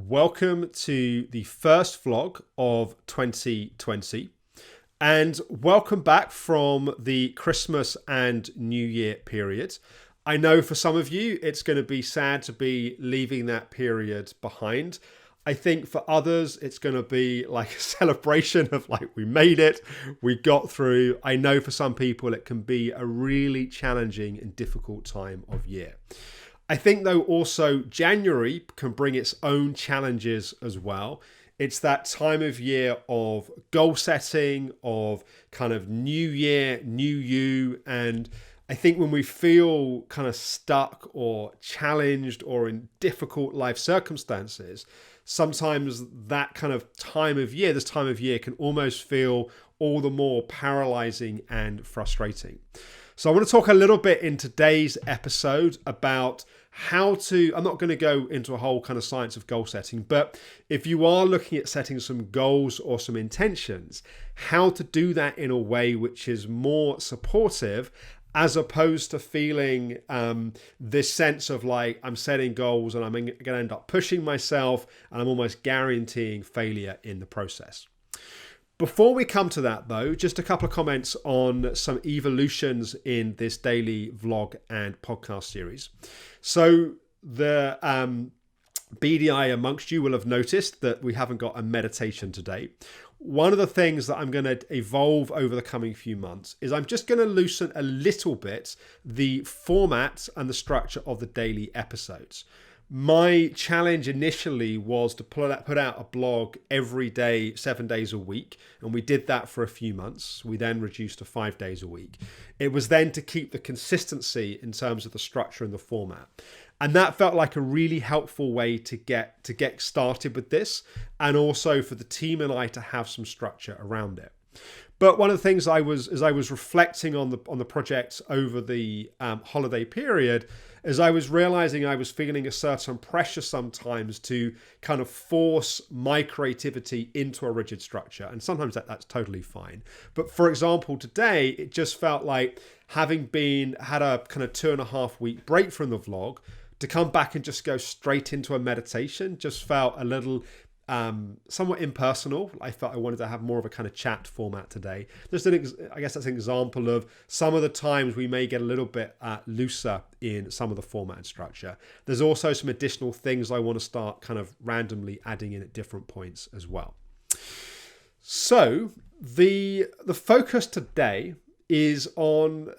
welcome to the first vlog of 2020 and welcome back from the Christmas and New Year period. I know for some of you it's going to be sad to be leaving that period behind. I think for others it's going to be like a celebration of like we made it, we got through. I know for some people it can be a really challenging and difficult time of year. I think though also January can bring its own challenges as well. It's that time of year of goal setting, of kind of new year, new you. And I think when we feel kind of stuck or challenged or in difficult life circumstances, sometimes that kind of time of year, this time of year can almost feel all the more paralyzing and frustrating. So I want to talk a little bit in today's episode about how to, I'm not going to go into a whole kind of science of goal setting, but if you are looking at setting some goals or some intentions, how to do that in a way which is more supportive as opposed to feeling this sense of like I'm setting goals and I'm going to end up pushing myself and I'm almost guaranteeing failure in the process. Before we come to that though, just a couple of comments on some evolutions in this daily vlog and podcast series. So the BDI amongst you will have noticed that we haven't got a meditation today. One of the things that I'm going to evolve over the coming few months is I'm just going to loosen a little bit the format and the structure of the daily episodes. My challenge initially was to put out a blog every day, 7 days a week. And we did that for a few months. We then reduced to 5 days a week. It was then to keep the consistency in terms of the structure and the format. And that felt like a really helpful way to get started with this. And also for the team and I to have some structure around it. But one of the things as I was reflecting on the project over the holiday period, as I was realizing I was feeling a certain pressure sometimes to kind of force my creativity into a rigid structure. And sometimes that's totally fine. But for example, today, it just felt like having had a kind of 2.5 week break from the vlog, to come back and just go straight into a meditation just felt a little somewhat impersonal. I felt I wanted to have more of a kind of chat format today. I guess that's an example of some of the times we may get a little bit looser in some of the format and structure. There's also some additional things I want to start kind of randomly adding in at different points as well. So the focus today is on,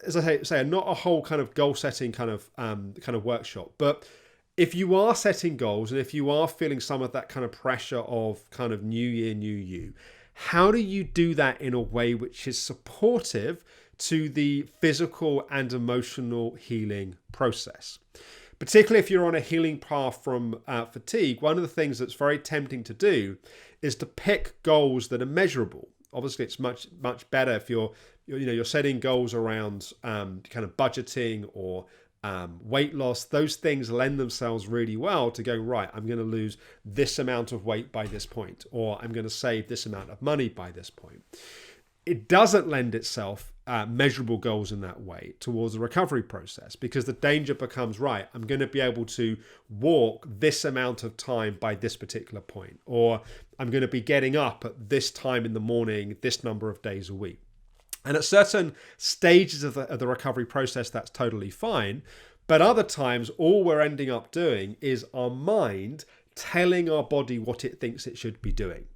as I say, not a whole kind of goal setting kind of workshop, but if you are setting goals and if you are feeling some of that kind of pressure of kind of new year, new you, how do you do that in a way which is supportive to the physical and emotional healing process? Particularly if you're on a healing path from fatigue, one of the things that's very tempting to do is to pick goals that are measurable. Obviously, it's much better if you're setting goals around kind of budgeting or weight loss. Those things lend themselves really well to go, right, I'm going to lose this amount of weight by this point, or I'm going to save this amount of money by this point. It doesn't lend itself measurable goals in that way towards the recovery process, because the danger becomes, right, I'm going to be able to walk this amount of time by this particular point, or I'm going to be getting up at this time in the morning, this number of days a week. And at certain stages of the recovery process, that's totally fine. But other times, all we're ending up doing is our mind telling our body what it thinks it should be doing.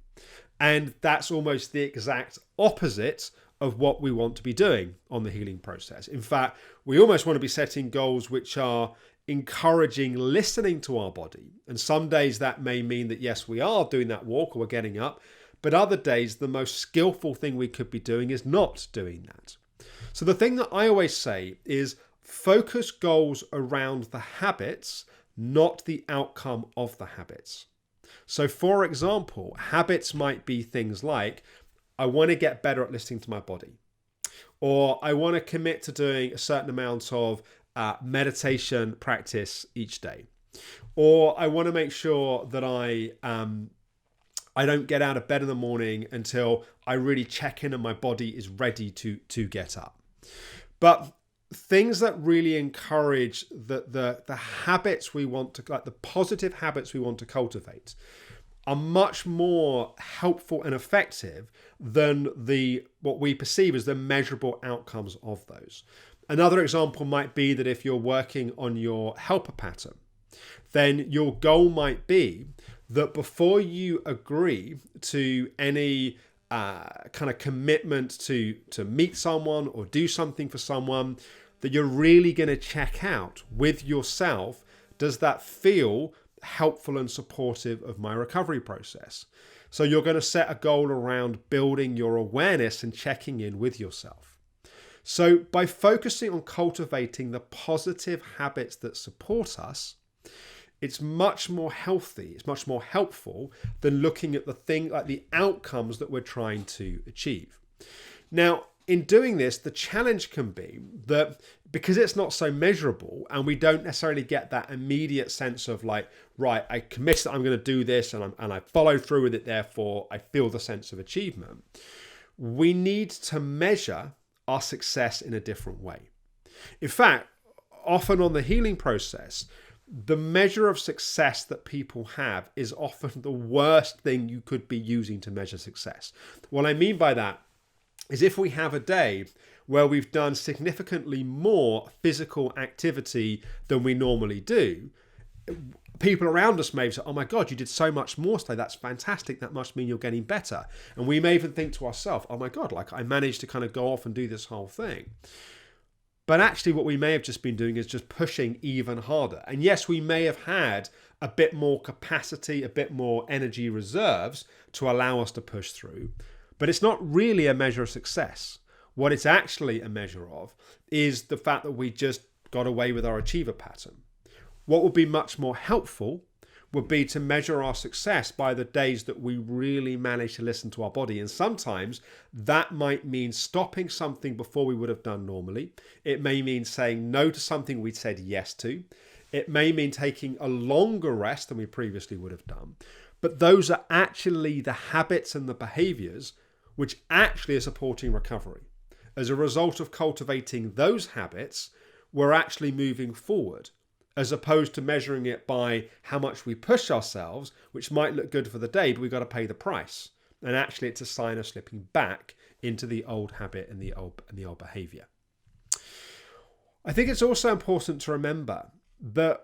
And that's almost the exact opposite of what we want to be doing on the healing process. In fact, we almost want to be setting goals which are encouraging listening to our body. And some days that may mean that, yes, we are doing that walk or we're getting up. But other days, the most skillful thing we could be doing is not doing that. So the thing that I always say is focus goals around the habits, not the outcome of the habits. So for example, habits might be things like, I want to get better at listening to my body, or I want to commit to doing a certain amount of meditation practice each day, or I want to make sure that I don't get out of bed in the morning until I really check in and my body is ready to get up. But things that really encourage the habits we want to, like the positive habits we want to cultivate, are much more helpful and effective than what we perceive as the measurable outcomes of those. Another example might be that if you're working on your helper pattern, then your goal might be that before you agree to any kind of commitment to meet someone or do something for someone, that you're really going to check out with yourself, does that feel helpful and supportive of my recovery process? So you're going to set a goal around building your awareness and checking in with yourself. So by focusing on cultivating the positive habits that support us, it's much more healthy, it's much more helpful than looking at the thing like the outcomes that we're trying to achieve. Now, in doing this, the challenge can be that because it's not so measurable and we don't necessarily get that immediate sense of like, right, I commit that I'm going to do this and I follow through with it, therefore I feel the sense of achievement. We need to measure our success in a different way. In fact, often on the healing process, the measure of success that people have is often the worst thing you could be using to measure success. What I mean by that is if we have a day where we've done significantly more physical activity than we normally do, people around us may say, oh my God, you did so much more today. That's fantastic. That must mean you're getting better. And we may even think to ourselves, oh my God, like I managed to kind of go off and do this whole thing. But actually what we may have just been doing is just pushing even harder. And yes, we may have had a bit more capacity, a bit more energy reserves to allow us to push through. But it's not really a measure of success. What it's actually a measure of is the fact that we just got away with our achiever pattern. What would be much more helpful would be to measure our success by the days that we really manage to listen to our body. And sometimes that might mean stopping something before we would have done normally. It may mean saying no to something we'd said yes to. It may mean taking a longer rest than we previously would have done. But those are actually the habits and the behaviors which actually are supporting recovery. As a result of cultivating those habits, we're actually moving forward, as opposed to measuring it by how much we push ourselves, which might look good for the day, but we've got to pay the price. And actually it's a sign of slipping back into the old habit and the old behavior. I think it's also important to remember that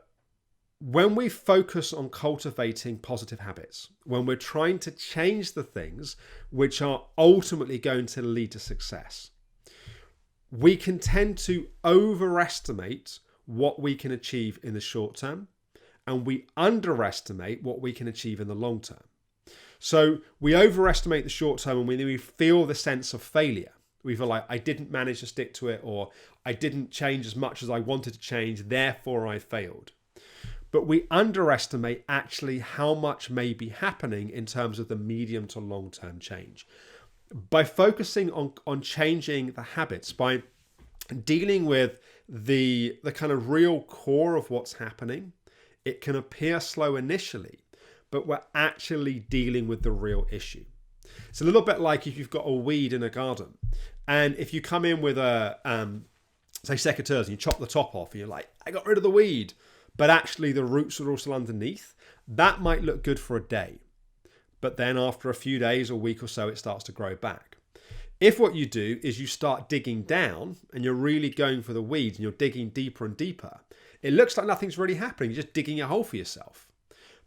when we focus on cultivating positive habits, when we're trying to change the things which are ultimately going to lead to success, we can tend to overestimate what we can achieve in the short term, and we underestimate what we can achieve in the long term. So we overestimate the short term and we feel the sense of failure. We feel like I didn't manage to stick to it, or I didn't change as much as I wanted to change, therefore I failed. But we underestimate actually how much may be happening in terms of the medium to long-term change. By focusing on changing the habits, by dealing with the kind of real core of what's happening, it can appear slow initially, but we're actually dealing with the real issue. It's a little bit like if you've got a weed in a garden, and if you come in with a, say, secateurs, and you chop the top off, and you're like, I got rid of the weed, but actually the roots are all still underneath, that might look good for a day. But then after a few days or week or so, it starts to grow back. If what you do is you start digging down and you're really going for the weeds and you're digging deeper and deeper, it looks like nothing's really happening. You're just digging a hole for yourself.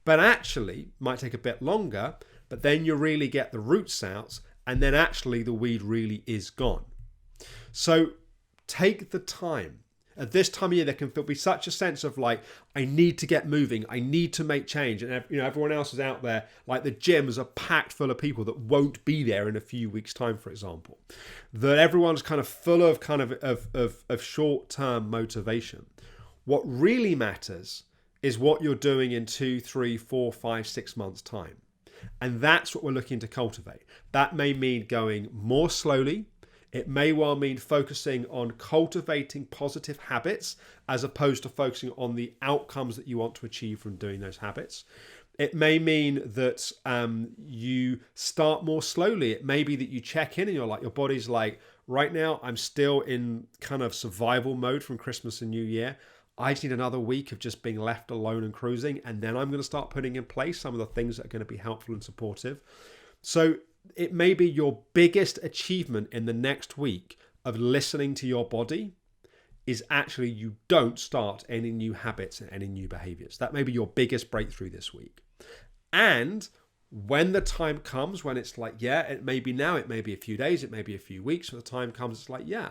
But actually, it might take a bit longer, but then you really get the roots out, and then actually the weed really is gone. So take the time. At this time of year, there can be such a sense of like, I need to get moving. I need to make change. And everyone else is out there, like the gyms are packed full of people that won't be there in a few weeks' time, for example. That everyone's kind of full of short-term motivation. What really matters is what you're doing in 2, 3, 4, 5, 6 months' time. And that's what we're looking to cultivate. That may mean going more slowly. It may well mean focusing on cultivating positive habits as opposed to focusing on the outcomes that you want to achieve from doing those habits. It may mean that you start more slowly. It may be that you check in and you're like, your body's like, Right now, I'm still in kind of survival mode from Christmas and New Year. I just need another week of just being left alone and cruising, and then I'm going to start putting in place some of the things that are going to be helpful and supportive. So it may be your biggest achievement in the next week of listening to your body is actually you don't start any new habits and any new behaviors. That may be your biggest breakthrough this week. And when the time comes, when it's like, yeah, it may be now, it may be a few days, it may be a few weeks, when the time comes, it's like, yeah,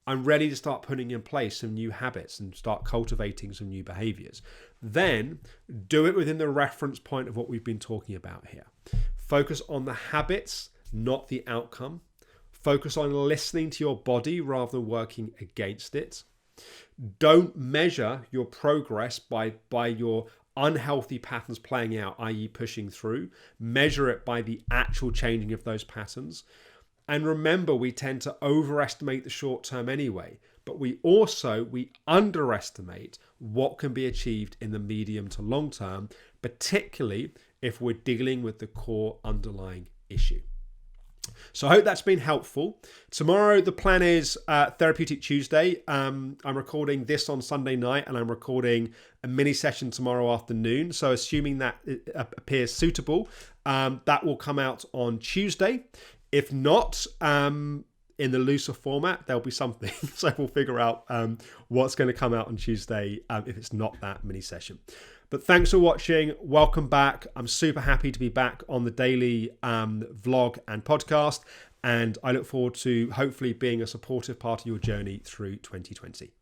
I'm ready to start putting in place some new habits and start cultivating some new behaviors. Then do it within the reference point of what we've been talking about here. Focus on the habits, not the outcome. Focus on listening to your body rather than working against it. Don't measure your progress by your unhealthy patterns playing out, i.e. pushing through. Measure it by the actual changing of those patterns. And remember, we tend to overestimate the short term anyway, but we underestimate what can be achieved in the medium to long term, particularly if we're dealing with the core underlying issue. So I hope that's been helpful. Tomorrow, the plan is Therapeutic Tuesday. I'm recording this on Sunday night and I'm recording a mini session tomorrow afternoon. So assuming that it appears suitable, that will come out on Tuesday. If not, in the looser format, there'll be something. So we'll figure out what's going to come out on Tuesday if it's not that mini session. But thanks for watching. Welcome back. I'm super happy to be back on the daily vlog and podcast. And I look forward to hopefully being a supportive part of your journey through 2020.